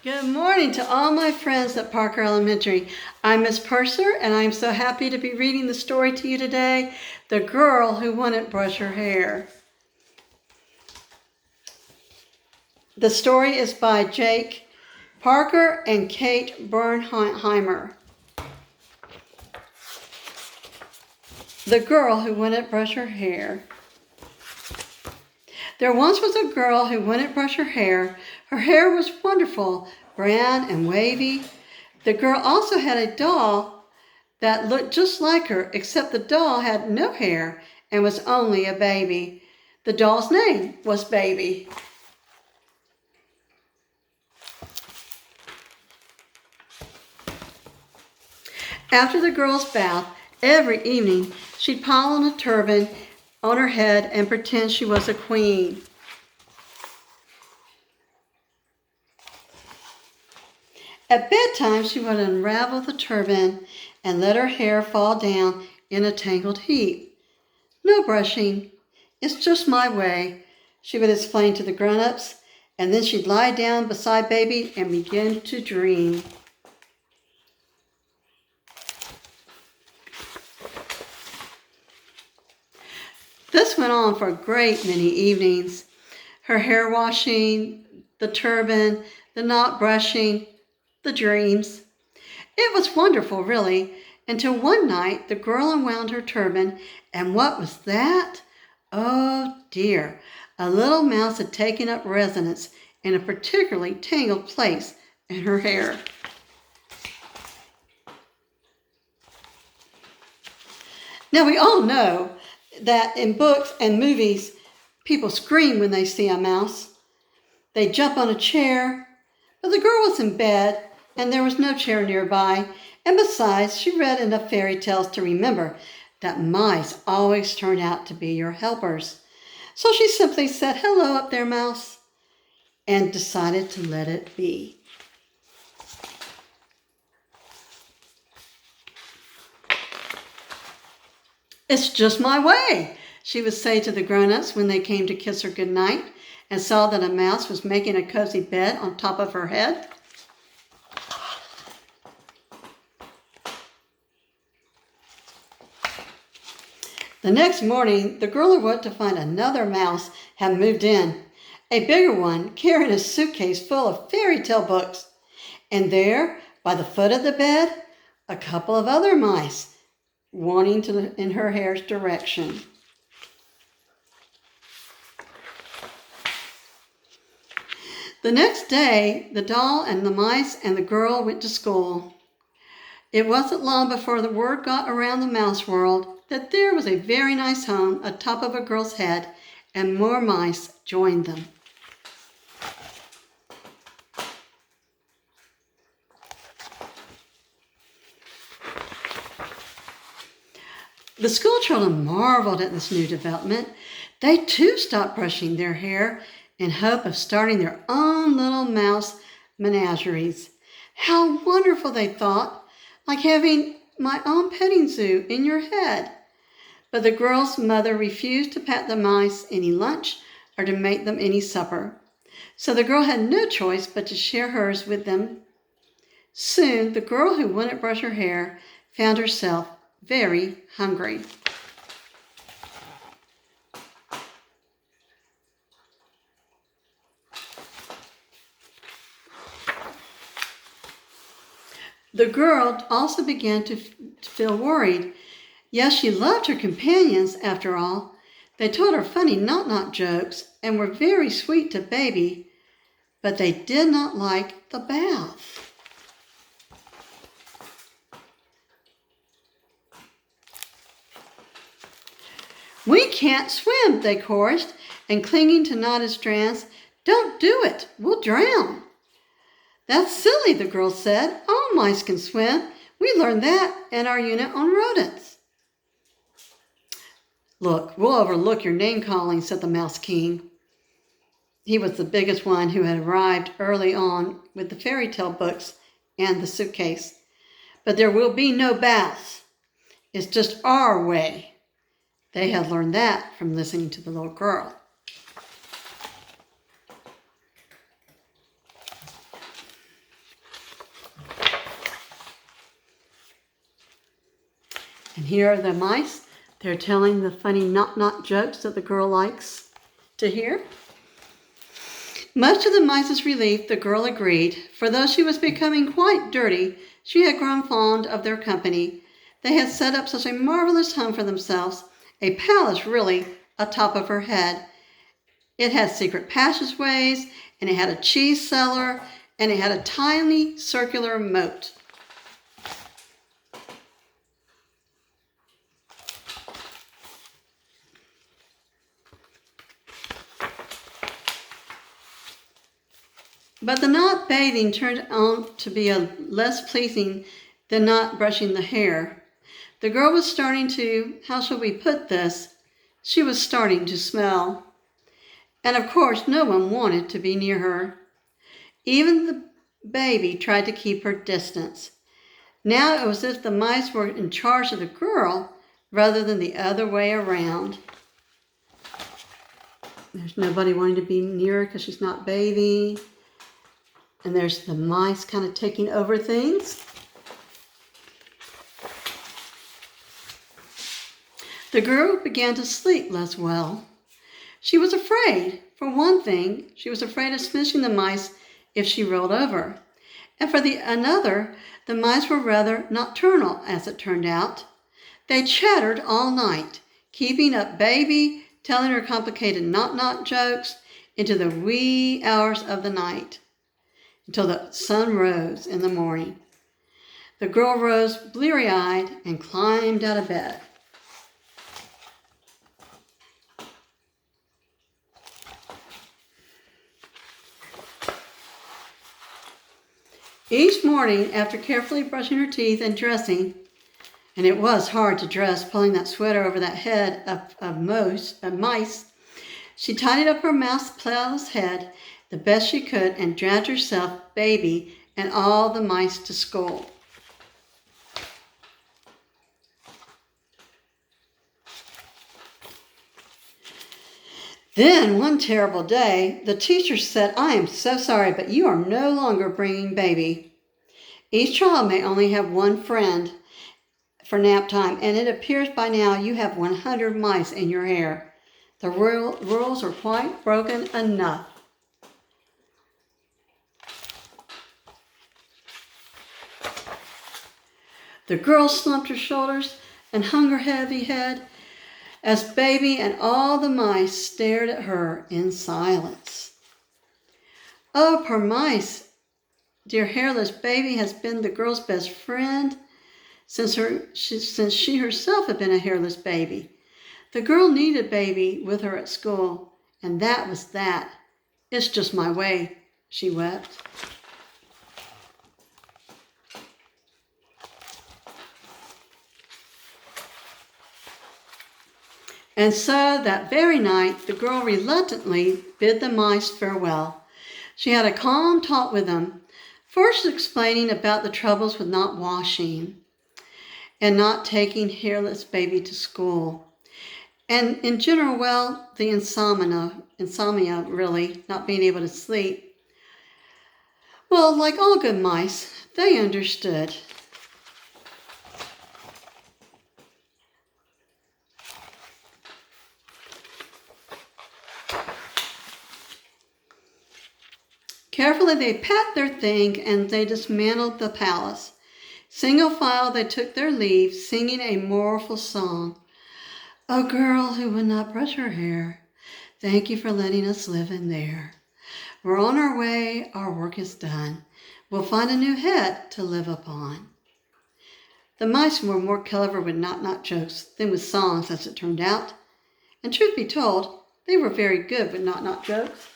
Good morning to all my friends at Parker Elementary. I'm Miss Purser, and I'm so happy to be reading the story to you today, The Girl Who Wouldn't Brush Her Hair. The story is by Jake Parker and Kate Bernheimer. The Girl Who Wouldn't Brush Her Hair. There once was a girl who wouldn't brush her hair. Her hair was wonderful, brown and wavy. The girl also had a doll that looked just like her, except the doll had no hair and was only a baby. The doll's name was Baby. After the girl's bath, every evening she'd pile on a turban on her head and pretend she was a queen. At bedtime, she would unravel the turban and let her hair fall down in a tangled heap. No brushing. It's just my way, she would explain to the grown-ups, and then she'd lie down beside Baby and begin to dream. This went on for a great many evenings. Her hair washing, the turban, the not brushing, the dreams. It was wonderful, really, until one night the girl unwound her turban, and what was that? Oh dear, a little mouse had taken up residence in a particularly tangled place in her hair. Now we all know that in books and movies, people scream when they see a mouse. They jump on a chair, but the girl was in bed and there was no chair nearby, and besides, she read enough fairy tales to remember that mice always turn out to be your helpers. So she simply said, "Hello up there, mouse," and decided to let it be. "It's just my way," she would say to the grown-ups when they came to kiss her goodnight and saw that a mouse was making a cozy bed on top of her head. The next morning, the girl awoke to find another mouse had moved in, a bigger one carrying a suitcase full of fairy tale books. And there, by the foot of the bed, a couple of other mice, wanting to look in her hair's direction. The next day, the doll and the mice and the girl went to school. It wasn't long before the word got around the mouse world that there was a very nice home atop of a girl's head, and more mice joined them. The school children marveled at this new development. They too stopped brushing their hair in hope of starting their own little mouse menageries. How wonderful, they thought, like having my own petting zoo in your head. But the girl's mother refused to pack the mice any lunch or to make them any supper. So the girl had no choice but to share hers with them. Soon, the girl who wouldn't brush her hair found herself very hungry. The girl also began to feel worried. Yes, she loved her companions, after all. They told her funny knock-knock jokes and were very sweet to Baby, but they did not like the bath. "We can't swim," they chorused, and clinging to knotted strands, "Don't do it, we'll drown." "That's silly," the girl said. "All mice can swim. We learned that in our unit on rodents." "Look, we'll overlook your name-calling," said the Mouse King. He was the biggest one who had arrived early on with the fairy tale books and the suitcase. "But there will be no baths. It's just our way." They had learned that from listening to the little girl. And here are the mice. They're telling the funny knock-knock jokes that the girl likes to hear. Much to the mice's relief, the girl agreed, for though she was becoming quite dirty, she had grown fond of their company. They had set up such a marvelous home for themselves, a palace really, atop of her head. It had secret passageways, and it had a cheese cellar, and it had a tiny circular moat. But the not bathing turned out to be less pleasing than not brushing the hair. The girl was starting to, how shall we put this? She was starting to smell. And of course, no one wanted to be near her. Even the baby tried to keep her distance. Now it was as if the mice were in charge of the girl rather than the other way around. There's nobody wanting to be near her because she's not bathing. And there's the mice kind of taking over things. The girl began to sleep less well. She was afraid. For one thing, she was afraid of smishing the mice if she rolled over. And for another, the mice were rather nocturnal, as it turned out. They chattered all night, keeping up baby, telling her complicated knock-knock jokes into the wee hours of the night, until the sun rose in the morning. The girl rose bleary-eyed and climbed out of bed. Each morning, after carefully brushing her teeth and dressing, and it was hard to dress, pulling that sweater over that head of mice, she tidied up her mouse-palace head the best she could and dragged herself, baby, and all the mice to school. Then, one terrible day, the teacher said, "I am so sorry, but you are no longer bringing baby. Each child may only have one friend for nap time, and it appears by now you have 100 mice in your hair. The rules are quite broken enough." The girl slumped her shoulders and hung her heavy head as baby and all the mice stared at her in silence. Oh, poor mice! Dear hairless baby has been the girl's best friend since she herself had been a hairless baby. The girl needed baby with her at school, and that was that. "It's just my way," she wept. And so that very night, the girl reluctantly bid the mice farewell. She had a calm talk with them, first explaining about the troubles with not washing and not taking hairless baby to school. And in general, well, the insomnia really, not being able to sleep. Well, like all good mice, they understood. Carefully they packed their thing and they dismantled the palace. Single file they took their leave, singing a mournful song. "O girl who would not brush her hair, thank you for letting us live in there. We're on our way, our work is done. We'll find a new head to live upon." The mice were more clever with knock-knock jokes than with songs, as it turned out. And truth be told, they were very good with knock-knock jokes.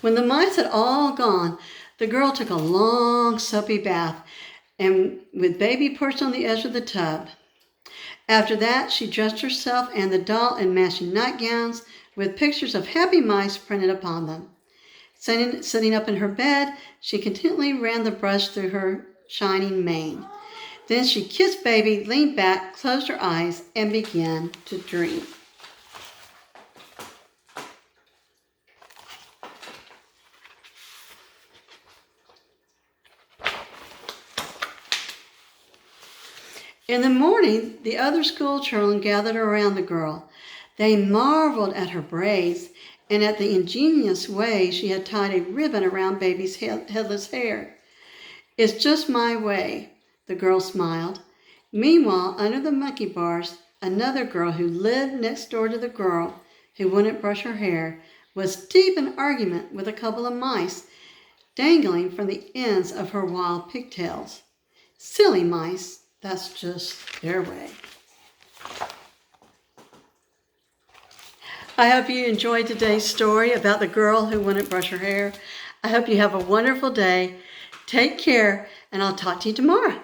When the mice had all gone, the girl took a long soapy bath and with baby perched on the edge of the tub. After that, she dressed herself and the doll in matching nightgowns with pictures of happy mice printed upon them. Sitting up in her bed, she continually ran the brush through her shining mane. Then she kissed baby, leaned back, closed her eyes, and began to dream. In the morning, the other school children gathered around the girl. They marveled at her braids and at the ingenious way she had tied a ribbon around baby's headless hair. "It's just my way," the girl smiled. Meanwhile, under the monkey bars, another girl who lived next door to the girl who wouldn't brush her hair was deep in argument with a couple of mice dangling from the ends of her wild pigtails. Silly mice, that's just their way. I hope you enjoyed today's story about the girl who wouldn't brush her hair. I hope you have a wonderful day. Take care, and I'll talk to you tomorrow.